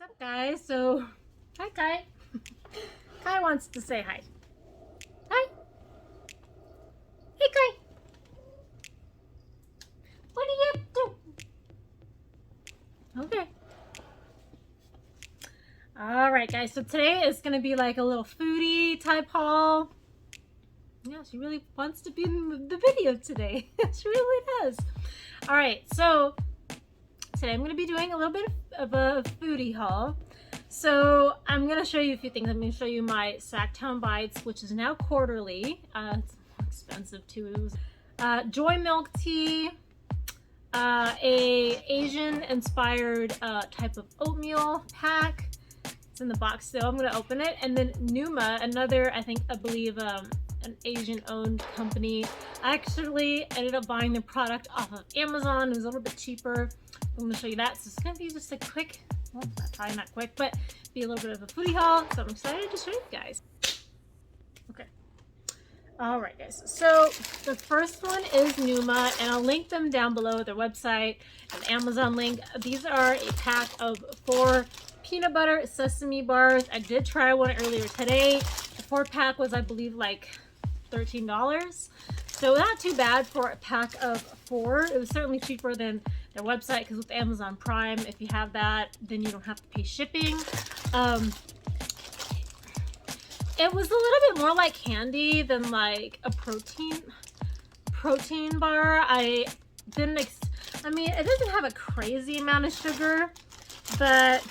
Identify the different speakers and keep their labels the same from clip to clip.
Speaker 1: up, guys? So, hi, Kai. Kai wants to say hi. Hi. Hey, Kai. What are you up to? Okay. All right, guys. So today is going to be like a little foodie type haul. Yeah, she really wants to be in the video today. She really does. All right. So today I'm going to be doing a little bit of a foodie haul. So I'm going to show you a few things. I'm going to show you my Sacktown Bites, which is now quarterly. It's expensive too. Joy milk tea, a Asian inspired type of oatmeal pack. It's in the box still. I'm going to open it. And then Numa, another, I believe an Asian owned company. I actually ended up buying the product off of Amazon. It was a little bit cheaper. I'm going to show you that. So it's going to be just a quick, well, probably not quick, but be a little bit of a foodie haul. So I'm excited to show you guys. Okay. All right, guys. So the first one is Numa, and I'll link them down below, their website and Amazon link. These are a pack of 4 peanut butter sesame bars. I did try one earlier today. The 4-pack was, I believe, like $13. So not too bad for a pack of 4. It was certainly cheaper than their website, because with Amazon Prime, if you have that, then you don't have to pay shipping. It was a little bit more like candy than like a protein bar. I mean, it doesn't have a crazy amount of sugar, but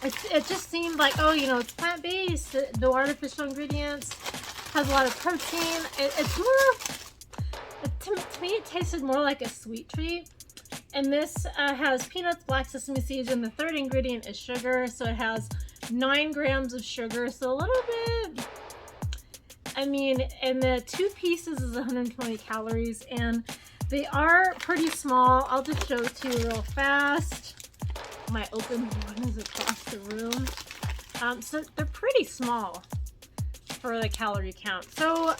Speaker 1: it just seemed like, oh, you know, it's plant-based, no artificial ingredients, has a lot of protein. It's more, to me, it tasted more like a sweet treat. And this has peanuts, black sesame seeds, and the third ingredient is sugar. So it has 9 grams of sugar, so a little bit, I mean, and the 2 pieces is 120 calories, and they are pretty small. I'll just show it to you real fast. My open one is across the room. So they're pretty small for the calorie count. So,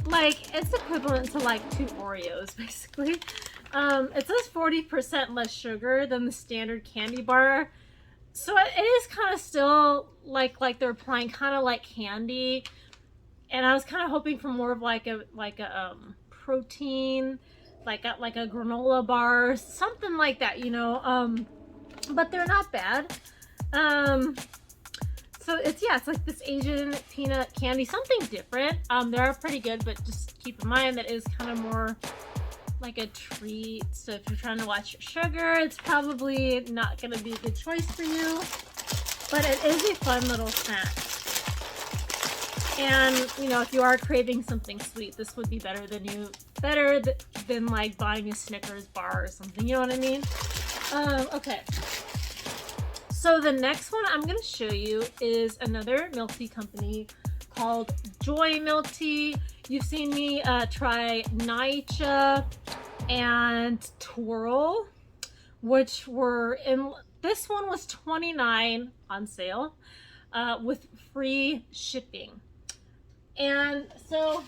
Speaker 1: like, it's equivalent to like 2 Oreos, basically. It says 40% less sugar than the standard candy bar. So it is kind of still like they're applying kind of like candy, and I was kind of hoping for more of like a protein, like a granola bar, something like that, you know. But they're not bad. So it's like this Asian peanut candy, something different. They are pretty good, but just keep in mind that it is kind of more like a treat. So if you're trying to watch your sugar, it's probably not going to be a good choice for you, but it is a fun little snack. And you know, if you are craving something sweet, this would be better than like buying a Snickers bar or something, you know what I mean? Okay, so the next one I'm going to show you is another milk tea company called Joy Milk Tea. You've seen me try Matcha and Twirl, which were in, this one was $29 on sale with free shipping. And so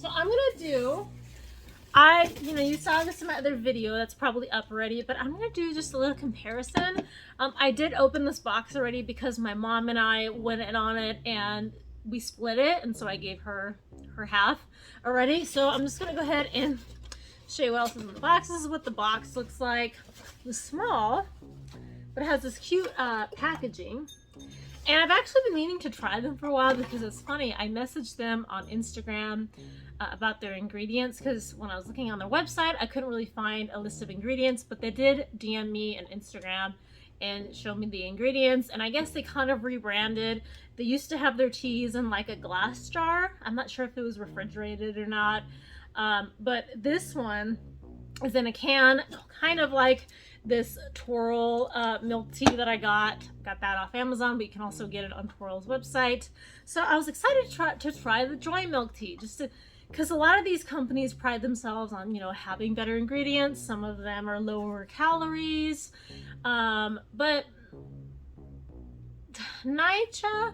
Speaker 1: I'm gonna do, you know, you saw this in my other video that's probably up already, but I'm gonna do just a little comparison. I did open this box already because my mom and I went in on it and we split it, and so I gave her half already. So I'm just gonna go ahead and show you what else is in the box. This is what the box looks like. It's small, but it has this cute packaging. And I've actually been meaning to try them for a while, because it's funny, I messaged them on Instagram about their ingredients, because when I was looking on their website, I couldn't really find a list of ingredients, but they did DM me on Instagram and show me the ingredients. And I guess they kind of rebranded. They used to have their teas in like a glass jar. I'm not sure if it was refrigerated or not, but this one is in a can, kind of like this Twirl milk tea that I got that off Amazon, but you can also get it on Twirl's website. So I was excited to try the Joy milk tea, just because a lot of these companies pride themselves on, you know, having better ingredients. Some of them are lower calories, but Matcha,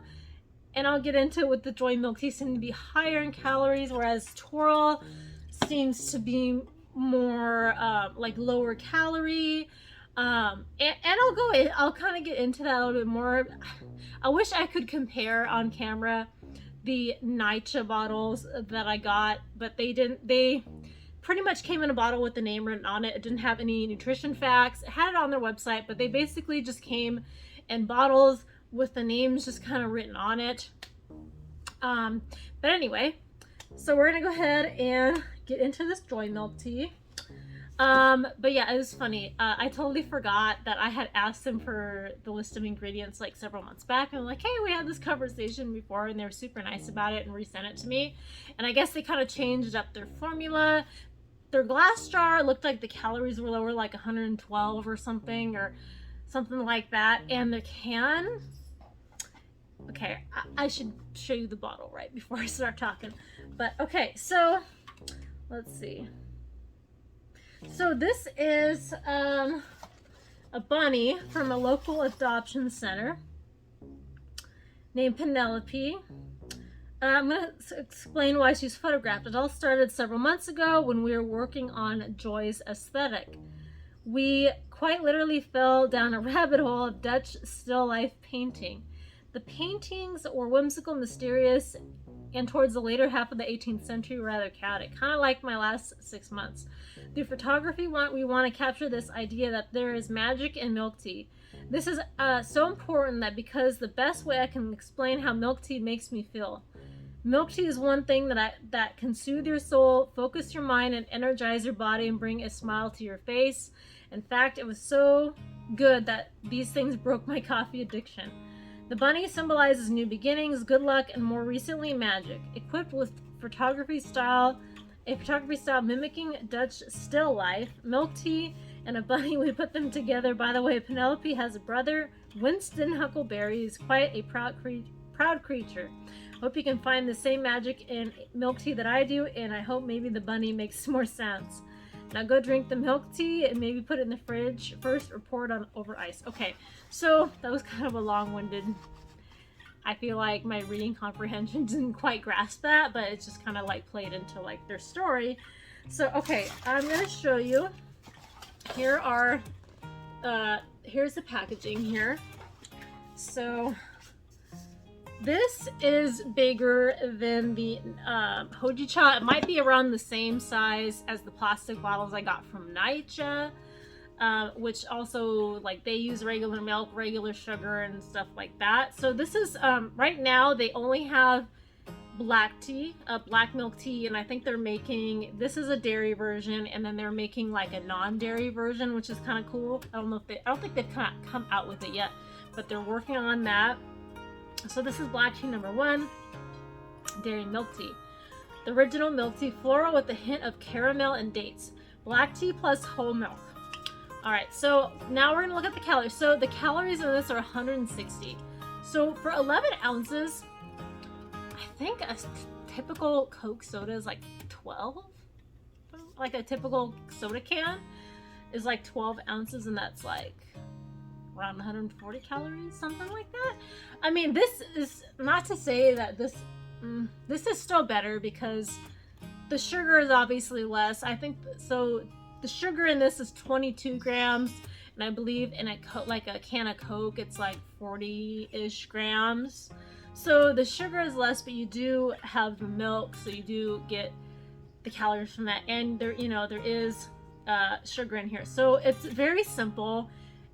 Speaker 1: and I'll get into it with the Joy milk tea, seem to be higher in calories, whereas Twirl seems to be more like lower calorie. And I'll kind of get into that a little bit more. I wish I could compare on camera the Matcha bottles that I got, but they didn't. They pretty much came in a bottle with the name written on it. It didn't have any nutrition facts. It had it on their website, but they basically just came in bottles with the names just kind of written on it. But anyway, so we're gonna go ahead and get into this joy milk tea. But yeah, it was funny. I totally forgot that I had asked them for the list of ingredients like several months back, and I'm like, hey, we had this conversation before, and they were super nice about it and resent it to me. And I guess they kind of changed up their formula. Their glass jar looked like the calories were lower, like 112 or something like that. And the can, okay, I should show you the bottle right before I start talking. But okay, so let's see. So this is a bunny from a local adoption center named Penelope. I'm going to explain why she's photographed. It all started several months ago when we were working on Joy's aesthetic. We quite literally fell down a rabbit hole of Dutch still life painting. The paintings were whimsical, mysterious, and towards the later half of the 18th century, rather chaotic, kind of like my last 6 months. Through photography, we want to capture this idea that there is magic in milk tea. This is so important that because the best way I can explain how milk tea makes me feel. Milk tea is one thing that can soothe your soul, focus your mind, and energize your body and bring a smile to your face. In fact, it was so good that these things broke my coffee addiction. The bunny symbolizes new beginnings, good luck, and more recently, magic. Equipped with a photography style mimicking Dutch still life, milk tea, and a bunny, we put them together. By the way, Penelope has a brother, Winston Huckleberry, who's quite a proud creature. Hope you can find the same magic in milk tea that I do, and I hope maybe the bunny makes more sense. Now go drink the milk tea and maybe put it in the fridge first or pour it on over ice. Okay, so that was kind of a long-winded. I feel like my reading comprehension didn't quite grasp that, but it's just kind of like played into like their story. So okay, I'm gonna show you. Here are here's the packaging here. So this is bigger than the Hojicha. It might be around the same size as the plastic bottles I got from Matcha, which also, like, they use regular milk, regular sugar, and stuff like that. So this is, right now, they only have black tea, black milk tea, and I think they're making, this is a dairy version, and then they're making, like, a non-dairy version, which is kind of cool. I don't think they've come out with it yet, but they're working on that. So this is black tea number 1, dairy milk tea. The original milk tea, floral with a hint of caramel and dates. Black tea plus whole milk. Alright, so now we're going to look at the calories. So the calories in this are 160. So for 11 ounces, I think a typical Coke soda is like 12. Like a typical soda can is like 12 ounces, and that's like around 140 calories, something like that. I mean, this is not to say that this is still better because the sugar is obviously less. I think so. The sugar in this is 22 grams, and I believe in a can of Coke, it's like 40-ish grams. So the sugar is less, but you do have the milk, so you do get the calories from that, and there is sugar in here. So it's very simple.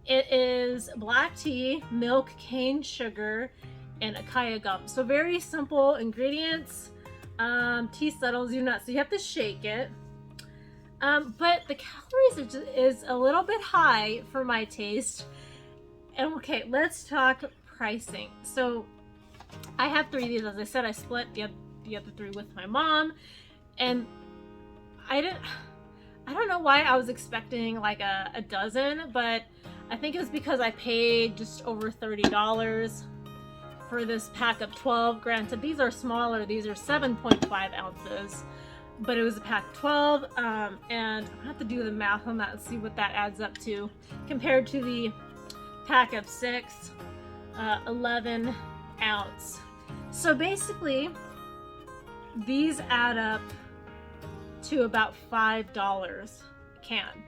Speaker 1: It is black tea, milk, cane sugar, and akaya gum. So very simple ingredients. Tea settles you not, so you have to shake it. But the calories is a little bit high for my taste. And okay, let's talk pricing. So I have 3 of these. As I said, I split the other 3 with my mom, and I don't know why I was expecting like a dozen, but I think it was because I paid just over $30 for this pack of 12. Granted, these are smaller. These are 7.5 ounces, but it was a pack of 12. And I'm gonna have to do the math on that and see what that adds up to compared to the pack of 6, 11 ounce. So basically, these add up to about $5 a can.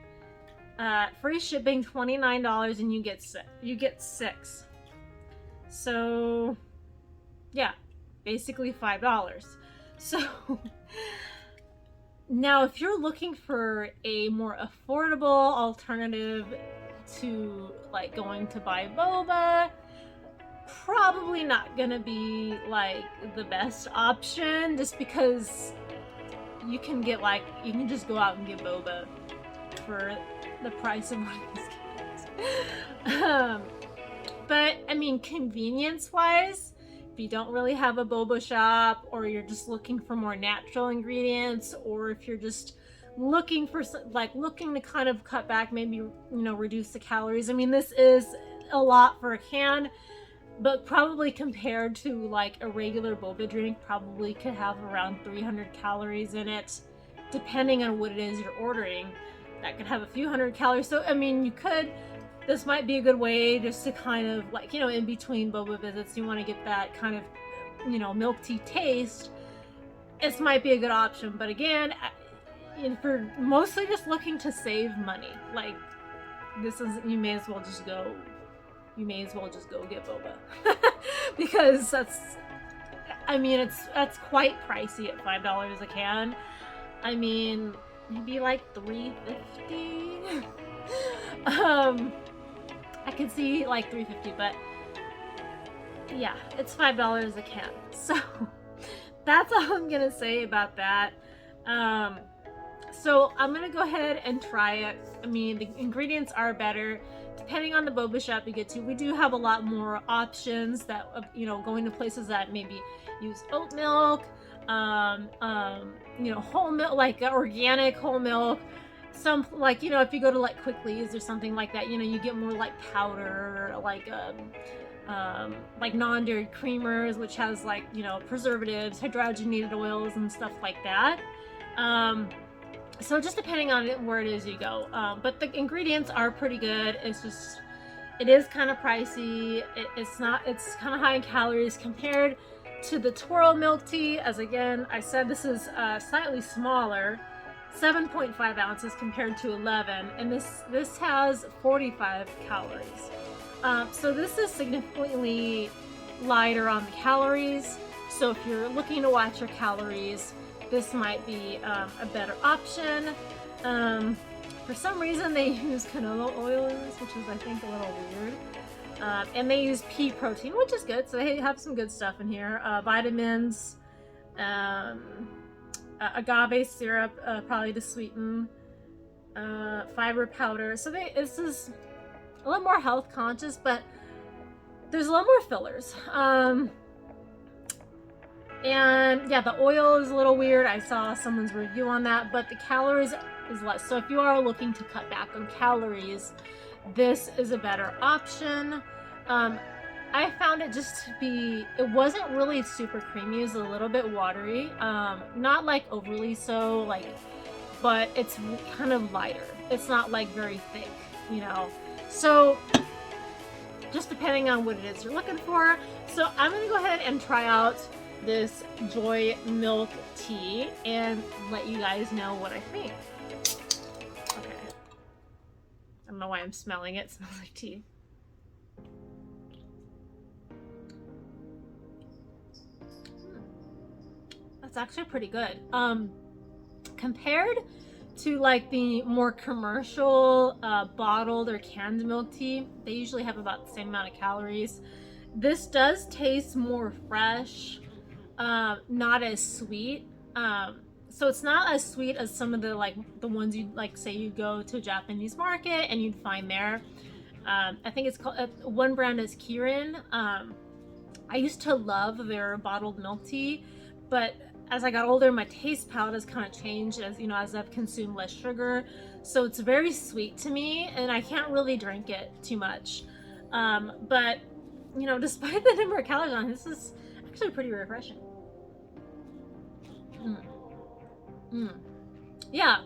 Speaker 1: Free shipping, $29, and you get 6. So yeah, basically $5. So now if you're looking for a more affordable alternative to like going to buy boba, probably not gonna be like the best option, just because you can just go out and get boba for the price of one of these cans. But I mean, convenience wise, if you don't really have a boba shop, or you're just looking for more natural ingredients, or if you're just looking for looking to kind of cut back, maybe reduce the calories. I mean, this is a lot for a can, but probably compared to like a regular boba drink, probably could have around 300 calories in it, depending on what it is you're ordering. That could have a few hundred calories. So I mean, this might be a good way just to kind of like, in between boba visits, you want to get that kind of, milk tea taste. This might be a good option. But again, if you're mostly just looking to save money, like you may as well just go get boba. Because that's quite pricey at $5 a can. I mean, maybe like $3.50. I could see like $3.50, but yeah, it's $5 a can. So that's all I'm gonna say about that. So I'm gonna go ahead and try it. I mean, the ingredients are better depending on the boba shop you get to. We do have a lot more options that going to places that maybe use oat milk, whole milk, like organic whole milk. Some if you go to like Quickly's or something like that, you get more like powder, like non-dairy creamers, which has like preservatives, hydrogenated oils, and stuff like that. So just depending on where it is you go, but the ingredients are pretty good. It is kind of pricey. It's kind of high in calories compared to the Taro milk tea. As again I said, this is slightly smaller, 7.5 ounces compared to 11, and this has 45 calories. So this is significantly lighter on the calories. So if you're looking to watch your calories, this might be a better option. For some reason they use canola oil in this, which is I think a little weird. And they use pea protein, which is good. So they have some good stuff in here. Vitamins, agave syrup, probably to sweeten, fiber powder. So this is a little more health conscious, but there's a lot more fillers. And yeah, the oil is a little weird. I saw someone's review on that, but the calories is less. So if you are looking to cut back on calories, this is a better option. I found it just to be, it wasn't really super creamy. It was a little bit watery. Not like overly so, but it's kind of lighter. It's not like very thick, So just depending on what it is you're looking for. So I'm gonna go ahead and try out this Joy milk tea and let you guys know what I think. Okay. I don't know why I'm smelling it. It smells like tea. That's actually pretty good. Compared to like the more commercial bottled or canned milk tea, they usually have about the same amount of calories. This does taste more fresh, not as sweet. So it's not as sweet as some of the ones you'd say you go to a Japanese market and you'd find there. I think it's called, one brand is Kirin. I used to love their bottled milk tea, but as I got older, my taste palette has kind of changed as I've consumed less sugar. So it's very sweet to me and I can't really drink it too much. But despite the number of calories on it, this is actually pretty refreshing. Yeah,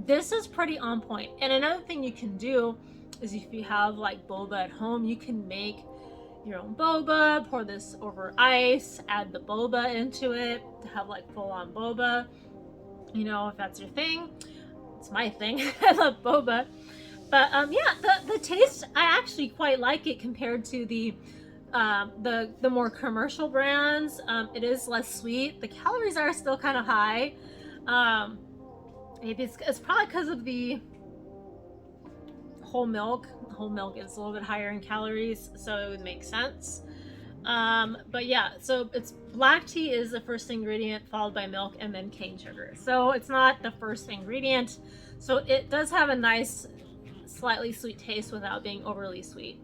Speaker 1: this is pretty on point. And another thing you can do is if you have boba at home, you can make your own boba, pour this over ice, add the boba into it to have full-on boba. You know, if that's your thing. It's my thing. I love boba. But yeah, the taste, I actually quite like it compared to the more commercial brands. It is less sweet. The calories are still kind of high. Maybe it's probably because of the whole milk. Whole milk is a little bit higher in calories, so it would make sense. But yeah, so it's black tea is the first ingredient, followed by milk and then cane sugar. So it's not the first ingredient. So it does have a nice, slightly sweet taste without being overly sweet.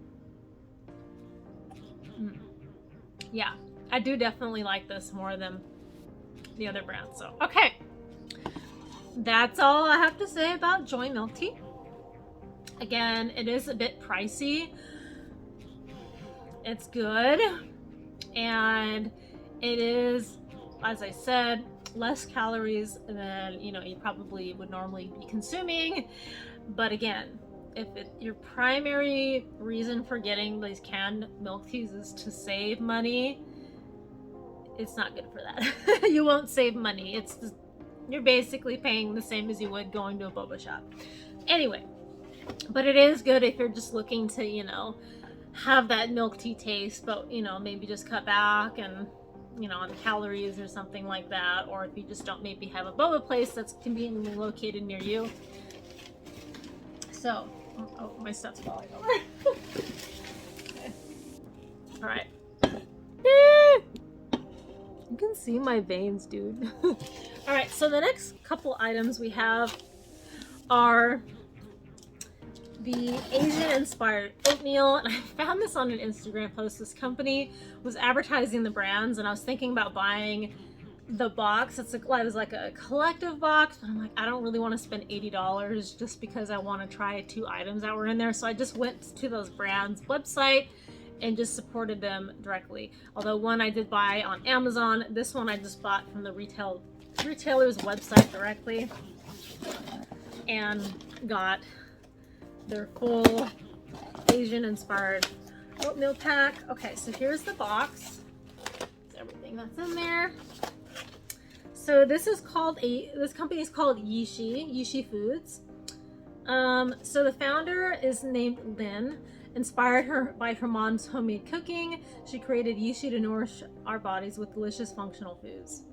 Speaker 1: Yeah, I do definitely like this more than the other brands. So, okay. That's all I have to say about Joy Milk Tea. Again, it is a bit pricey. It's good. And it is, as I said, less calories than, you know, you probably would normally be consuming. But again, if your primary reason for getting these canned milk teas is to save money, it's not good for that. You won't save money. It's just, you're basically paying the same as you would going to a boba shop. Anyway, but it is good if you're just looking to, you know, have that milk tea taste, but, you know, maybe just cut back and, you know, on calories or something like that. Or if you just don't maybe have a boba place that's conveniently located near you. So, oh, my stuff's falling over. Okay. All right. You can see my veins, dude. All right, so the next couple items we have are the Asian-inspired oatmeal. And I found this on an Instagram post. This company was advertising the brands, and I was thinking about buying the box. It was like a collective box, but I'm like, I don't really want to spend $80 just because I want to try 2 items that were in there. So I just went to those brands' website and just supported them directly. Although one I did buy on Amazon, this one I just bought from the retailer's website directly and got their full Asian-inspired oatmeal pack. Okay, so here's the box. It's everything that's in there. So this company is called Yishi Foods. So the founder is named Lynn. Inspired by her mom's homemade cooking, she created Yishi to nourish our bodies with delicious functional foods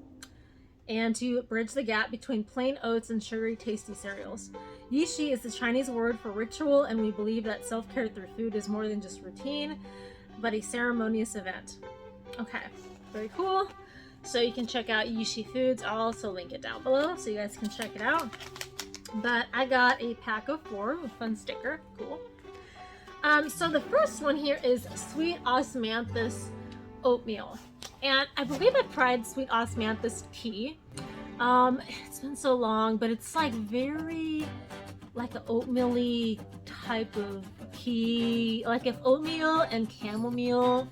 Speaker 1: and to bridge the gap between plain oats and sugary tasty cereals. Yishi is the Chinese word for ritual, and we believe that self-care through food is more than just routine, but a ceremonious event. Okay, very cool. So you can check out Yishi Foods. I'll also link it down below so you guys can check it out. But I got a pack of 4 with a fun sticker. Cool. So the first one here is Sweet Osmanthus Oatmeal. And I believe I've tried Sweet Osmanthus tea. It's been so long, but it's like very like an oatmeal-y type of tea. Like if oatmeal and chamomile,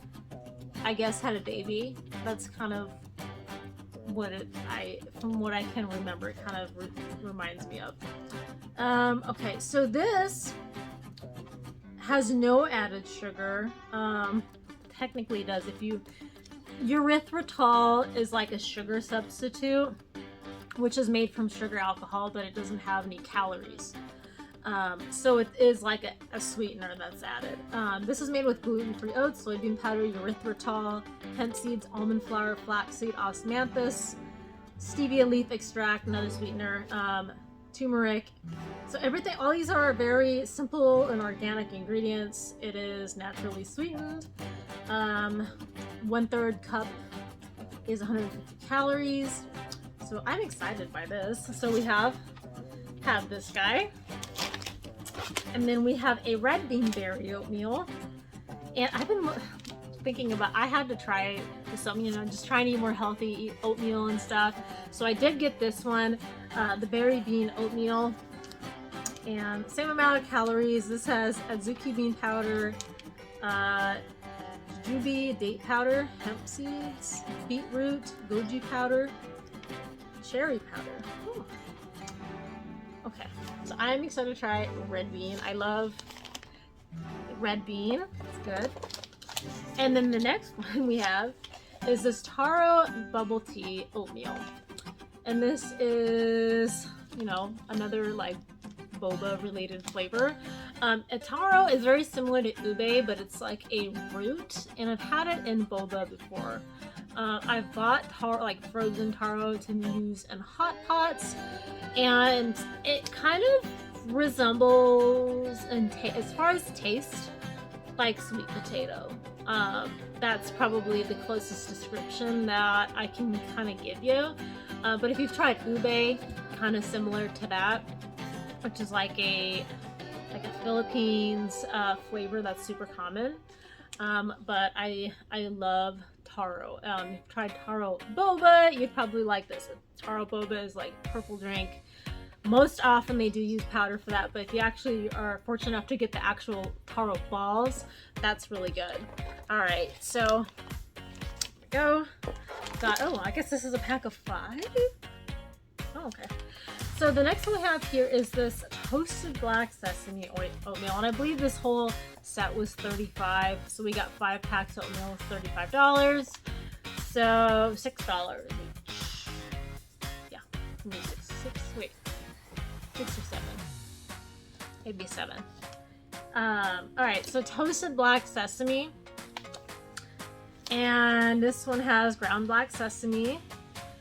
Speaker 1: I guess, had a baby. That's kind of what from what I can remember, it kind of reminds me of. Okay, so this has no added sugar. Technically it does. Erythritol is like a sugar substitute, which is made from sugar alcohol, but it doesn't have any calories. So it is like a sweetener that's added. This is made with gluten-free oats, soybean powder, erythritol, hemp seeds, almond flour, flaxseed, osmanthus, stevia leaf extract, another sweetener, turmeric. So all these are very simple and organic ingredients. It is naturally sweetened. 1/3 cup is 150 calories. So I'm excited by this. So we have this guy. And then we have a red bean berry oatmeal. And I've been thinking about, I had to try some, just trying to eat more healthy, eat oatmeal and stuff. So I did get this one, the berry bean oatmeal. And same amount of calories. This has azuki bean powder, jujube date powder, hemp seeds, beetroot, goji powder, cherry powder. Ooh. Okay, so I'm excited to try red bean. I love red bean. It's good. And then the next one we have is this Taro bubble tea oatmeal. And this is, you know, another like boba related flavor. Taro is very similar to ube, but it's like a root, and I've had it in boba before. I've bought taro, like frozen taro, to use in hot pots, and it kind of resembles, as far as taste, like sweet potato. That's probably the closest description that I can kind of give you. But if you've tried ube, kind of similar to that, which is like a Philippines flavor that's super common. But I love taro. You've tried taro boba, you'd probably like this. Taro boba is like purple drink. Most often they do use powder for that, but if you actually are fortunate enough to get the actual taro balls, that's really good. All right, so here we go. Got, oh, I guess this is a pack of 5. Oh, okay. So the next one we have here is this toasted black sesame oatmeal, and I believe this whole set was $35. So we got 5 packs of oatmeal with $35. So $6 each. Yeah, maybe 6. Wait, 6 or 7. Maybe 7. All right, so toasted black sesame, and this one has ground black sesame,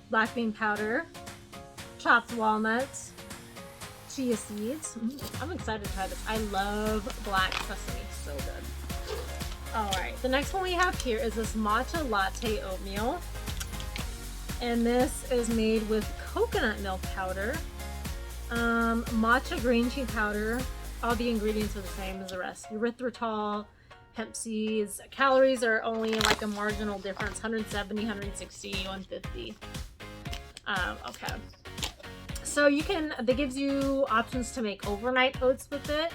Speaker 1: black bean powder, chopped walnuts, chia seeds. I'm excited to try this. I love black sesame, so good. All right, the next one we have here is this matcha latte oatmeal, and this is made with coconut milk powder, matcha green tea powder. All the ingredients are the same as the rest. Erythritol, hemp seeds. Calories are only like a marginal difference: 170, 160, 150. Okay. So you can, that gives you options to make overnight oats with it,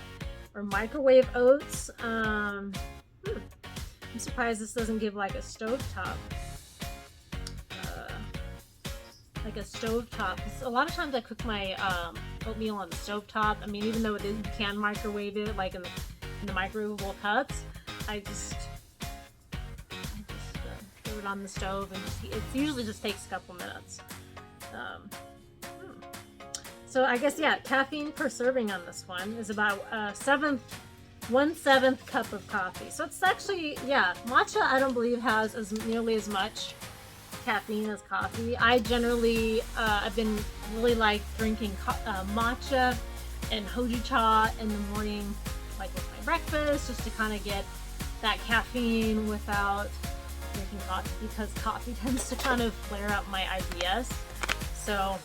Speaker 1: or microwave oats. I'm surprised this doesn't give like a stovetop. Like a stovetop. A lot of times I cook my oatmeal on the stovetop. I mean, even though it is, you can microwave it like in the microwavable cups, I just throw it on the stove, and it usually just takes a couple minutes. So I guess, yeah, caffeine per serving on this one is about 1/7 cup of coffee. So it's actually, yeah, matcha I don't believe has nearly as much caffeine as coffee. I generally, I've been really like drinking matcha and hojicha in the morning, like with my breakfast, just to kind of get that caffeine without drinking coffee, because coffee tends to kind of flare up my IBS. So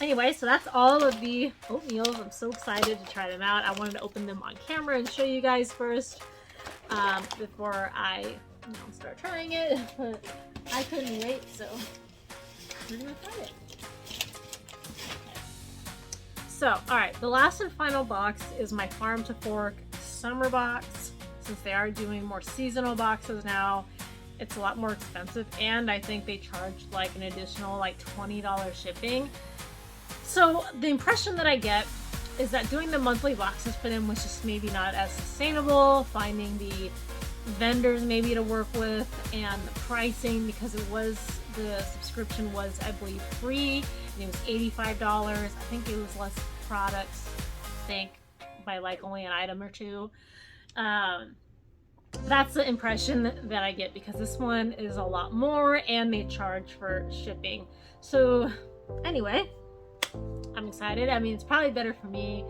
Speaker 1: anyway, so that's all of the oatmeals. I'm so excited to try them out. I wanted to open them on camera and show you guys first before I start trying it. But I couldn't wait, so we're gonna try it. Okay. So, all right, the last and final box is my Farm to Fork summer box. Since they are doing more seasonal boxes now, it's a lot more expensive, and I think they charge like an additional like $20 shipping. So the impression that I get is that doing the monthly boxes for them was just maybe not as sustainable, finding the vendors maybe to work with, and the pricing, because the subscription was, I believe, free, and it was $85. I think it was less products, I think, by like only an item or two. That's the impression that I get, because this one is a lot more and they charge for shipping. So anyway, I'm excited. I mean, it's probably better for me.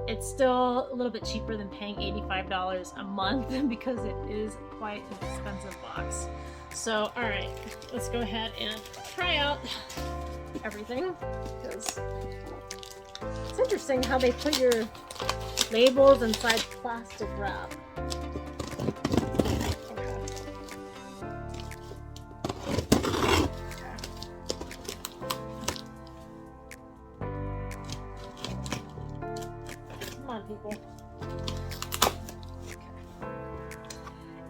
Speaker 1: It's still a little bit cheaper than paying $85 a month, because it is quite an expensive box. So, all right, let's go ahead and try out everything, because it's interesting how they put your labels inside plastic wrap. People. Okay.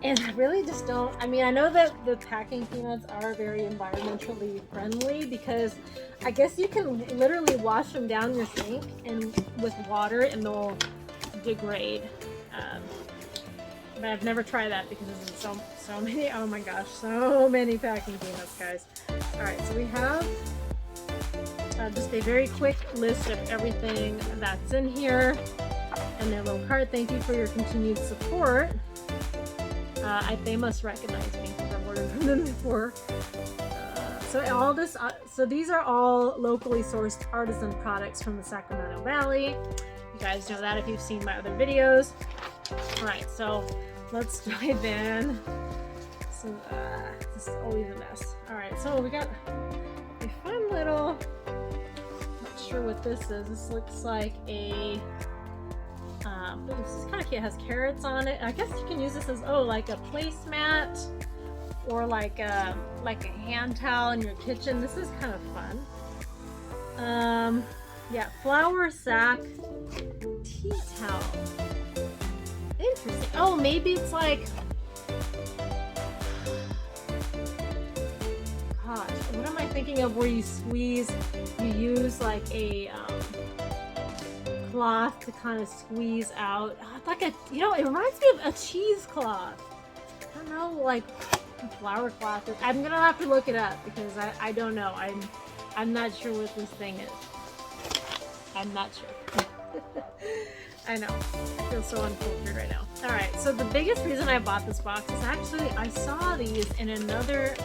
Speaker 1: And I really just don't, I mean, I know that the packing peanuts are very environmentally friendly, because I guess you can literally wash them down your sink and with water and they'll degrade. But I've never tried that, because there's so many, oh my gosh, so many packing peanuts, guys. All right, so we have Just a very quick list of everything that's in here. And their little card, thank you for your continued support. They must recognize me because I've ordered from them before. So these are all locally sourced artisan products from the Sacramento Valley. You guys know that if you've seen my other videos. All right, so let's dive in. So this is always a mess. All right, so we got a fun little. Not sure what this is. This looks like a. This is kind of cute. It has carrots on it. I guess you can use this as like a placemat or like a hand towel in your kitchen. This is kind of fun. Yeah, flour sack tea towel. Interesting. Oh, maybe it's like. Gosh, what am I thinking of? Where you use like a. Cloth to kind of squeeze out. It's like it reminds me of a cheesecloth. I don't know, like a flour cloth. I'm gonna have to look it up because I don't know. I'm not sure what this thing is. I'm not sure. I know. I feel so uncultured right now. Alright, so the biggest reason I bought this box is actually I saw these in another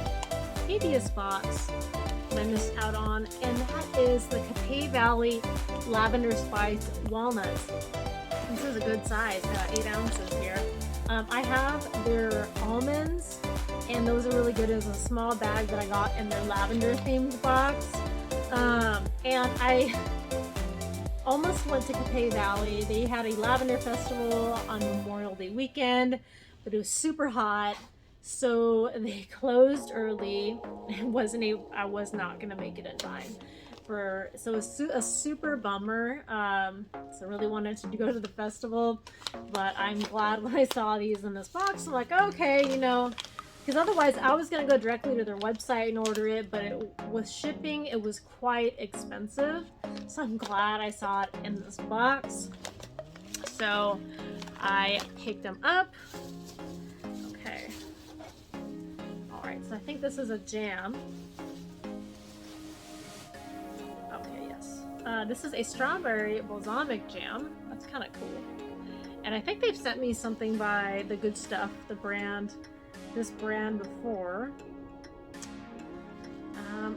Speaker 1: previous box that I missed out on, and that is the Copay Valley Lavender Spice Walnuts. This is a good size, 8 ounces here. I have their almonds, and those are really good. As a small bag that I got in their lavender themed box. And I almost went to Copay Valley. They had a lavender festival on Memorial Day weekend, but it was super hot. So they closed early. I was not gonna make it in time so it was a super bummer. So I really wanted to go to the festival, but I'm glad when I saw these in this box. I'm like, okay, because otherwise I was gonna go directly to their website and order it, but with shipping it was quite expensive. So I'm glad I saw it in this box. So I picked them up. Okay. Alright, so I think this is a jam. Okay, yes. This is a strawberry balsamic jam. That's kind of cool. And I think they've sent me something by The Good Stuff, this brand before.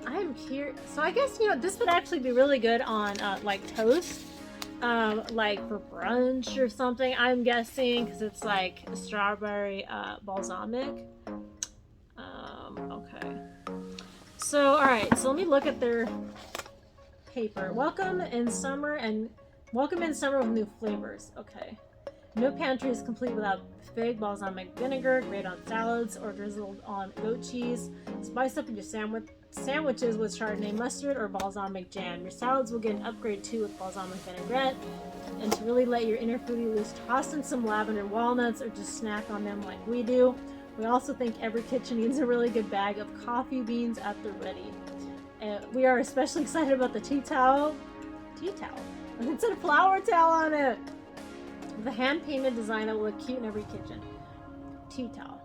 Speaker 1: I am curious. So I guess, this would actually be really good on like toast. Like for brunch or something, I'm guessing, because it's like strawberry balsamic. Okay. So, alright, so let me look at their paper. Welcome in summer with new flavors. Okay. No pantry is complete without fig balsamic vinegar, great on salads or drizzled on goat cheese. Spice up your sandwiches with Chardonnay mustard or balsamic jam. Your salads will get an upgrade too with balsamic vinaigrette. And to really let your inner foodie loose, toss in some lavender walnuts or just snack on them like we do. We also think every kitchen needs a really good bag of coffee beans at the ready. We are especially excited about the tea towel. It said flower towel on it. The hand-painted design that will look cute in every kitchen. Tea towel.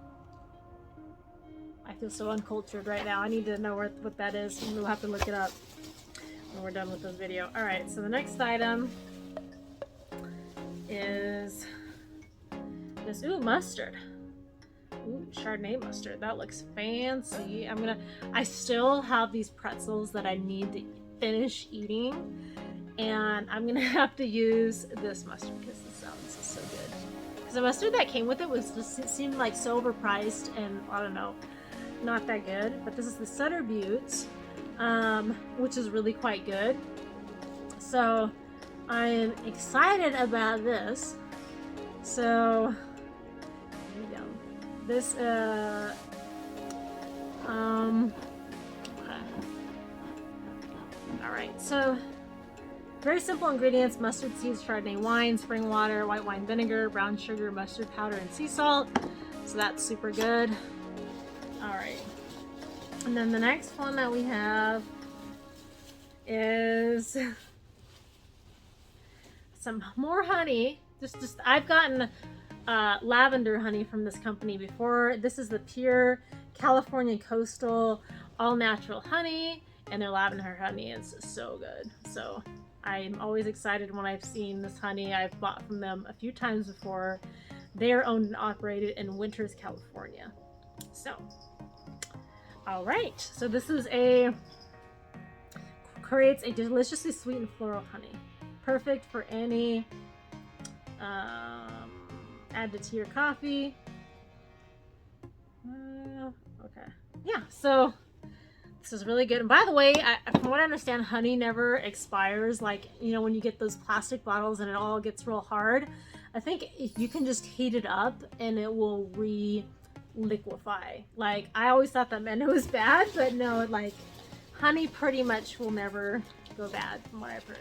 Speaker 1: I feel so uncultured right now. I need to know what that is. We'll have to look it up when we're done with this video. Alright, so the next item is this, mustard. Ooh, Chardonnay mustard. That looks fancy. I still have these pretzels that I need to finish eating, and I'm gonna have to use this mustard because this sounds so good. Because the mustard that came with it seemed like so overpriced, and I don't know, not that good. But this is the Sutter Buttes, which is really quite good. So I'm excited about this. So here we go. This okay. Alright, so very simple ingredients: mustard seeds, Chardonnay wine, spring water, white wine vinegar, brown sugar, mustard powder, and sea salt. So that's super good. Alright. And then the next one that we have is some more honey. I've gotten lavender honey from this company before. This is the pure California coastal all natural honey. and their lavender honey is so good. So I'm always excited when I've seen this honey. I've bought from them a few times before. They are owned and operated in Winters, California. So, all right. So this is creates a deliciously sweet and floral honey. Perfect for any, add it to your coffee. Okay. Yeah, so this is really good. And by the way, from what I understand, honey never expires. Like, you know, when you get those plastic bottles and it all gets real hard, I think if you can just heat it up and it will re-liquefy. Like, I always thought that meant it was bad, but no, like, honey pretty much will never go bad from what I've heard.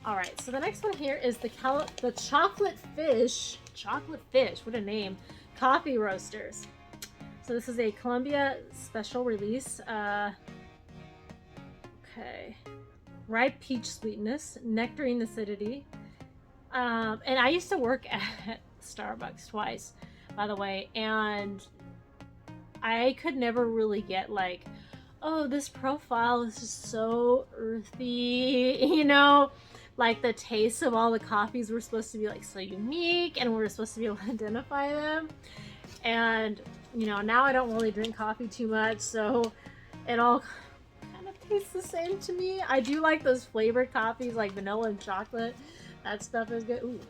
Speaker 1: All right, so the next one here is the chocolate fish, what a name, coffee roasters. So this is a Columbia special release. Okay, ripe peach sweetness, nectarine acidity. And I used to work at Starbucks twice, by the way, and I could never really get like, oh, this profile is just so earthy, you know, like the taste of all the coffees were supposed to be like so unique and we're supposed to be able to identify them. And, you know, now I don't really drink coffee too much, so it all kind of tastes the same to me. I do like those flavored coffees like vanilla and chocolate. That stuff is good. Ooh,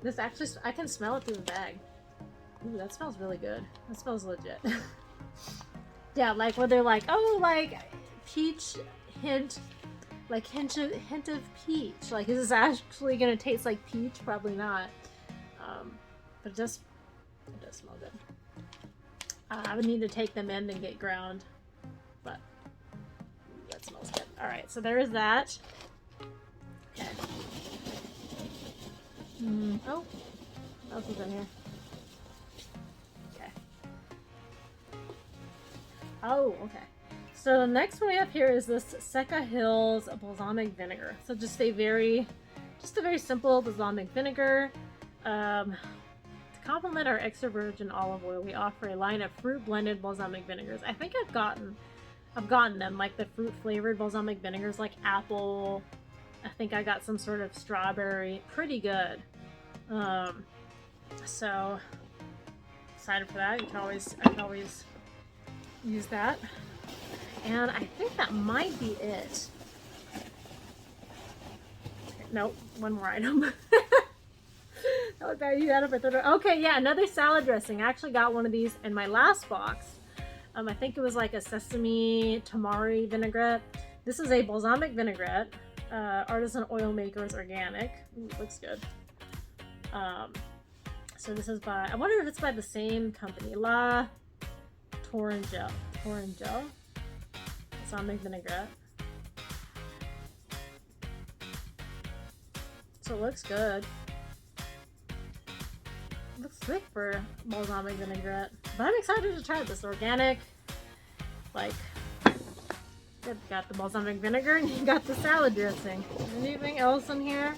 Speaker 1: this actually, I can smell it through the bag. Ooh, that smells really good. That smells legit. Yeah, like where they're like, oh, like peach hint, like hint of peach. Like, is this actually gonna taste like peach? Probably not. But it does smell good. I would need to take them in and get ground, but that smells good. All right, so there is that. Okay. Oh, what else is in here? Okay. Oh, okay. So the next one we have here is this Seca Hills balsamic vinegar. So just a very simple balsamic vinegar. To complement our extra virgin olive oil, we offer a line of fruit blended balsamic vinegars. I think I've gotten them, like the fruit flavored balsamic vinegars, like apple. I think I got some sort of strawberry. Pretty good. So excited for that. I can always use that. And I think that might be it. Nope, one more item. That was bad. You got it for third. Okay, yeah, another salad dressing. I actually got one of these in my last box. I think it was like a sesame tamari vinaigrette. This is a balsamic vinaigrette. Artisan Oil Makers Organic. Ooh, looks good. So this is by, I wonder if it's by the same company, La Torringel. Balsamic vinaigrette. So it looks good. It looks thick for balsamic vinaigrette, but I'm excited to try this. Organic, like, you've got the balsamic vinegar and you got the salad dressing. Anything else in here?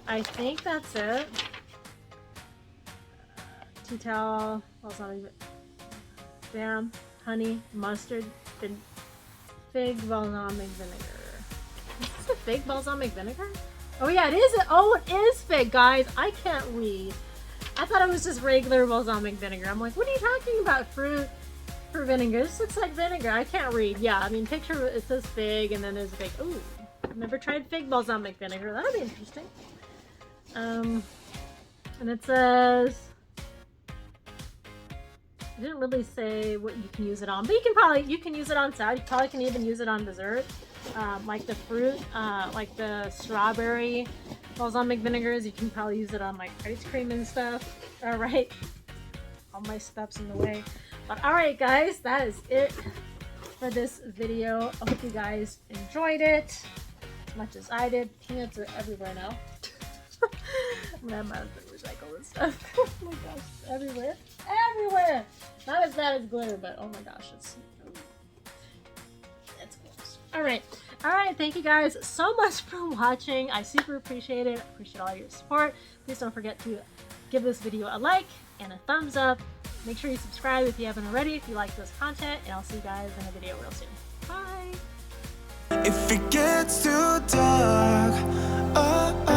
Speaker 1: I think that's it. Tea towel, balsamic jam, honey, mustard, fig balsamic vinegar. Is this a fig balsamic vinegar? Oh yeah, it is. Oh, it is fig, guys. I can't read. I thought it was just regular balsamic vinegar. I'm like, what are you talking about? Fruit for vinegar. This looks like vinegar. I can't read. Yeah, I mean, picture it says fig, and then there's a fig. Ooh, I've never tried fig balsamic vinegar. That'll be interesting. And it says, it didn't really say what you can use it on, but you can use it on salad. You probably can even use it on dessert, like the fruit, like the strawberry balsamic vinegars. You can probably use it on like ice cream and stuff. All right, all my stuff's in the way, but all right, guys, that is it for this video. I hope you guys enjoyed it as much as I did. Peanuts are everywhere now. I'm gonna have to recycle this stuff. Oh my gosh, it's everywhere. Everywhere! Not as bad as glitter, but oh my gosh, it's close. Alright, thank you guys so much for watching. I super appreciate it. I appreciate all your support. Please don't forget to give this video a like and a thumbs up. Make sure you subscribe if you haven't already, if you like this content, and I'll see you guys in a video real soon. Bye!
Speaker 2: if it gets too dark. Oh, oh.